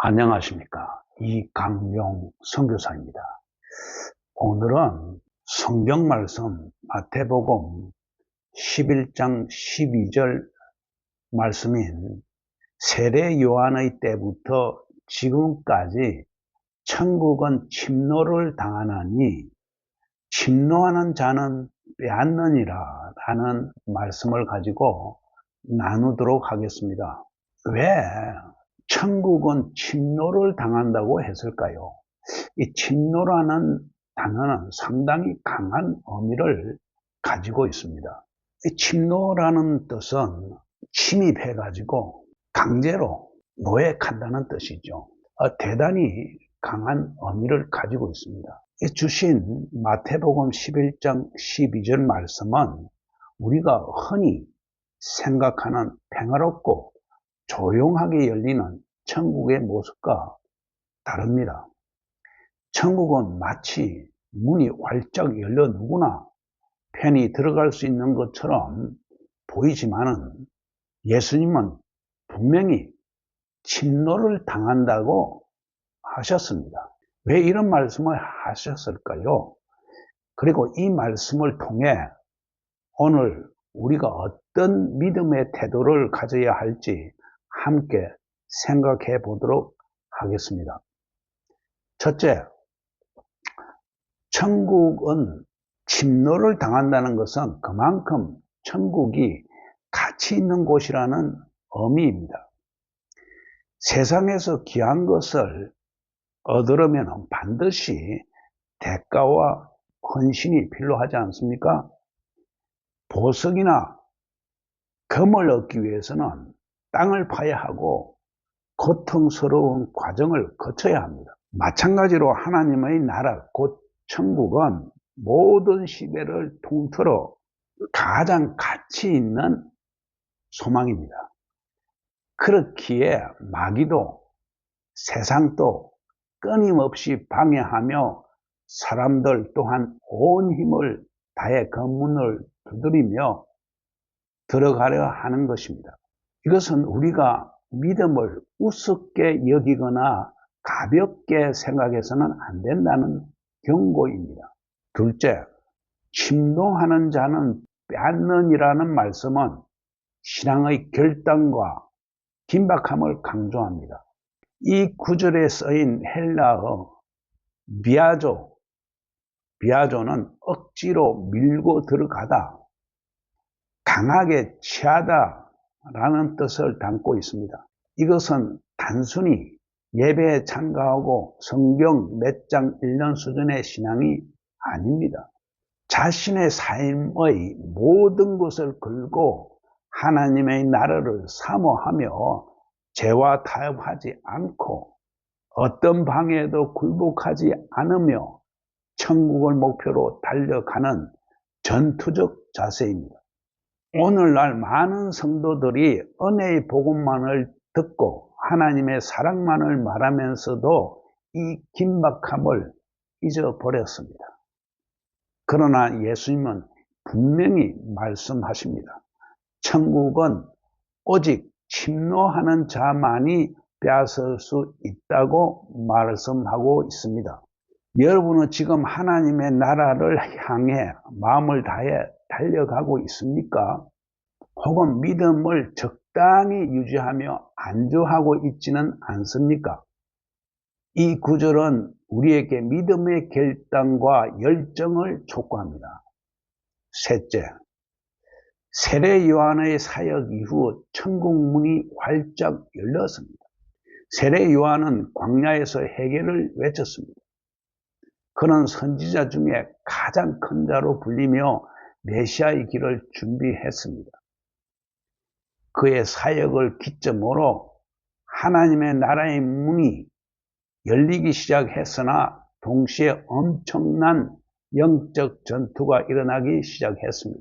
안녕하십니까. 이강용 선교사입니다. 오늘은 성경 말씀 마태복음 11장 12절 말씀인 세례 요한의 때부터 지금까지 천국은 침노를 당하나니 침노하는 자는 빼앗느니라 라는 말씀을 가지고 나누도록 하겠습니다. 왜 천국은 침노를 당한다고 했을까요? 이 침노라는 단어는 상당히 강한 의미를 가지고 있습니다. 이 침노라는 뜻은 침입해가지고 강제로 노획한다는 뜻이죠. 대단히 강한 의미를 가지고 있습니다. 주신 마태복음 11장 12절 말씀은 우리가 흔히 생각하는 평화롭고 조용하게 열리는 천국의 모습과 다릅니다. 천국은 마치 문이 활짝 열려 누구나 편히 들어갈 수 있는 것처럼 보이지만은 예수님은 분명히 침노를 당한다고 하셨습니다. 왜 이런 말씀을 하셨을까요? 그리고 이 말씀을 통해 오늘 우리가 어떤 믿음의 태도를 가져야 할지 함께 생각해 보도록 하겠습니다. 첫째, 천국은 침노를 당한다는 것은 그만큼 천국이 가치 있는 곳이라는 의미입니다. 세상에서 귀한 것을 얻으려면 반드시 대가와 헌신이 필요하지 않습니까? 보석이나 금을 얻기 위해서는 땅을 파야 하고 고통스러운 과정을 거쳐야 합니다. 마찬가지로 하나님의 나라 곧 천국은 모든 시대를 통틀어 가장 가치 있는 소망입니다. 그렇기에 마귀도 세상도 끊임없이 방해하며 사람들 또한 온 힘을 다해 그 문을 두드리며 들어가려 하는 것입니다. 이것은 우리가 믿음을 우습게 여기거나 가볍게 생각해서는 안 된다는 경고입니다. 둘째, 침노하는 자는 빼앗느니라는 말씀은 신앙의 결단과 긴박함을 강조합니다. 이 구절에 쓰인 헬라어 비아조는 억지로 밀고 들어가다, 강하게 취하다 라는 뜻을 담고 있습니다. 이것은 단순히 예배에 참가하고 성경 몇 장 읽는 수준의 신앙이 아닙니다. 자신의 삶의 모든 것을 걸고 하나님의 나라를 사모하며 죄와 타협하지 않고 어떤 방해에도 굴복하지 않으며 천국을 목표로 달려가는 전투적 자세입니다. 오늘날 많은 성도들이 은혜의 복음만을 듣고 하나님의 사랑만을 말하면서도 이 긴박함을 잊어버렸습니다. 그러나 예수님은 분명히 말씀하십니다. 천국은 오직 침노하는 자만이 빼앗을 수 있다고 말씀하고 있습니다. 여러분은 지금 하나님의 나라를 향해 마음을 다해 달려가고 있습니까? 혹은 믿음을 적당히 유지하며 안주하고 있지는 않습니까? 이 구절은 우리에게 믿음의 결단과 열정을 촉구합니다. 셋째, 세례 요한의 사역 이후 천국 문이 활짝 열렸습니다. 세례 요한은 광야에서 회개를 외쳤습니다. 그는 선지자 중에 가장 큰 자로 불리며 메시아의 길을 준비했습니다. 그의 사역을 기점으로 하나님의 나라의 문이 열리기 시작했으나 동시에 엄청난 영적 전투가 일어나기 시작했습니다.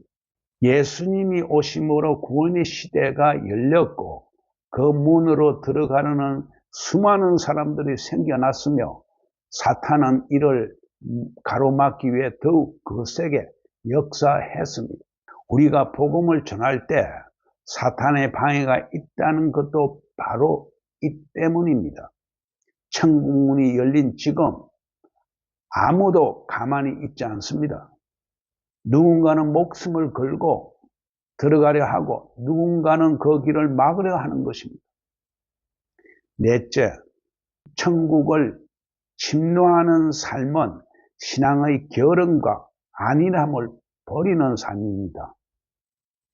예수님이 오심으로 구원의 시대가 열렸고 그 문으로 들어가려는 수많은 사람들이 생겨났으며 사탄은 이를 가로막기 위해 더욱 거세게 역사했습니다. 우리가 복음을 전할 때 사탄의 방해가 있다는 것도 바로 이 때문입니다. 천국문이 열린 지금 아무도 가만히 있지 않습니다. 누군가는 목숨을 걸고 들어가려 하고 누군가는 그 길을 막으려 하는 것입니다. 넷째, 천국을 침노하는 삶은 신앙의 게으름과 안일함을 버리는 삶입니다.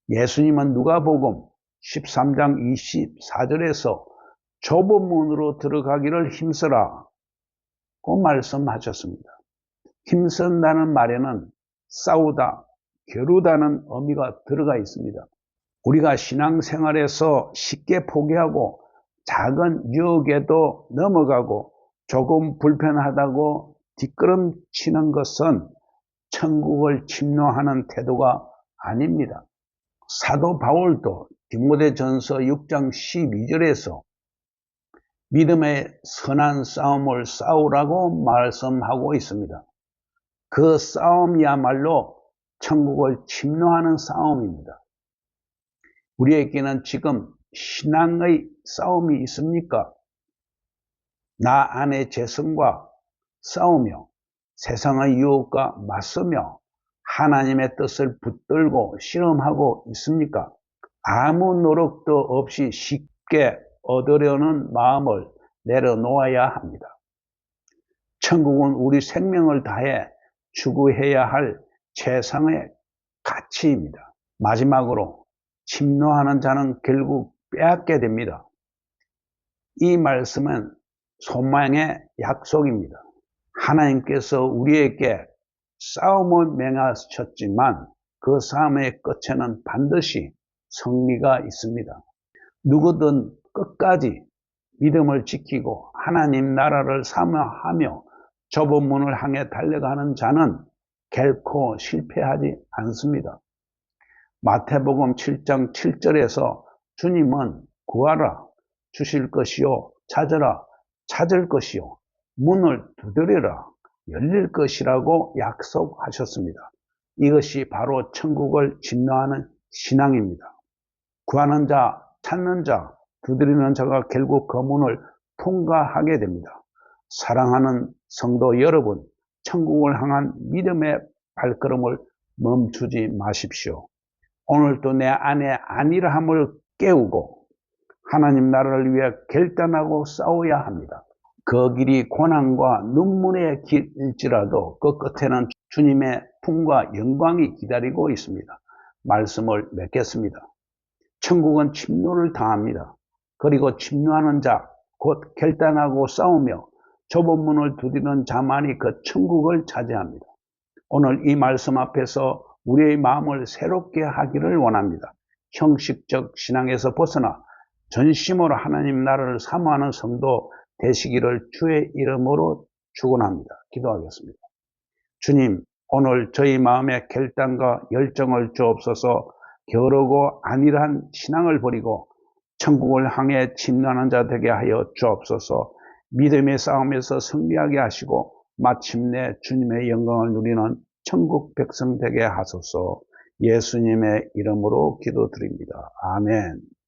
예수님은 누가복음 13장 24절에서 좁은 문으로 들어가기를 힘쓰라 고 말씀하셨습니다. 힘쓴다는 말에는 싸우다, 겨루다는 의미가 들어가 있습니다. 우리가 신앙생활에서 쉽게 포기하고 작은 유혹에도 넘어가고 조금 불편하다고 뒷걸음치는 것은 천국을 침노하는 태도가 아닙니다. 사도 바울도 디모데전서 6장 12절에서 믿음의 선한 싸움을 싸우라고 말씀하고 있습니다. 그 싸움이야말로 천국을 침노하는 싸움입니다. 우리에게는 지금 신앙의 싸움이 있습니까? 나 안의 죄성과 싸우며 세상의 유혹과 맞서며 하나님의 뜻을 붙들고 실험하고 있습니까? 아무 노력도 없이 쉽게 얻으려는 마음을 내려놓아야 합니다. 천국은 우리 생명을 다해 추구해야 할 최상의 가치입니다. 마지막으로 침노하는 자는 결국 빼앗게 됩니다. 이 말씀은 소망의 약속입니다. 하나님께서 우리에게 싸움을 명하셨지만 그 싸움의 끝에는 반드시 승리가 있습니다. 누구든 끝까지 믿음을 지키고 하나님 나라를 사모하며 좁은 문을 향해 달려가는 자는 결코 실패하지 않습니다. 마태복음 7장 7절에서 주님은 구하라 주실 것이요 찾으라 찾을 것이요 문을 두드리라 열릴 것이라고 약속하셨습니다. 이것이 바로 천국을 침노하는 신앙입니다. 구하는 자, 찾는 자, 두드리는 자가 결국 그 문을 통과하게 됩니다. 사랑하는 성도 여러분, 천국을 향한 믿음의 발걸음을 멈추지 마십시오. 오늘도 내 안에 안일함을 깨우고 하나님 나라를 위해 결단하고 싸워야 합니다. 그 길이 고난과 눈물의 길일지라도 그 끝에는 주님의 풍과 영광이 기다리고 있습니다. 말씀을 맺겠습니다. 천국은 침노를 당합니다. 그리고 침노하는 자, 곧 결단하고 싸우며 좁은 문을 두드리는 자만이 그 천국을 차지합니다. 오늘 이 말씀 앞에서 우리의 마음을 새롭게 하기를 원합니다. 형식적 신앙에서 벗어나 전심으로 하나님 나라를 사모하는 성도 되시기를 주의 이름으로 축원합니다. 기도하겠습니다. 주님, 오늘 저희 마음의 결단과 열정을 주옵소서. 게으르고 안일한 신앙을 버리고 천국을 향해 침노하는 자 되게 하여 주옵소서. 믿음의 싸움에서 승리하게 하시고 마침내 주님의 영광을 누리는 천국 백성 되게 하소서. 예수님의 이름으로 기도드립니다. 아멘.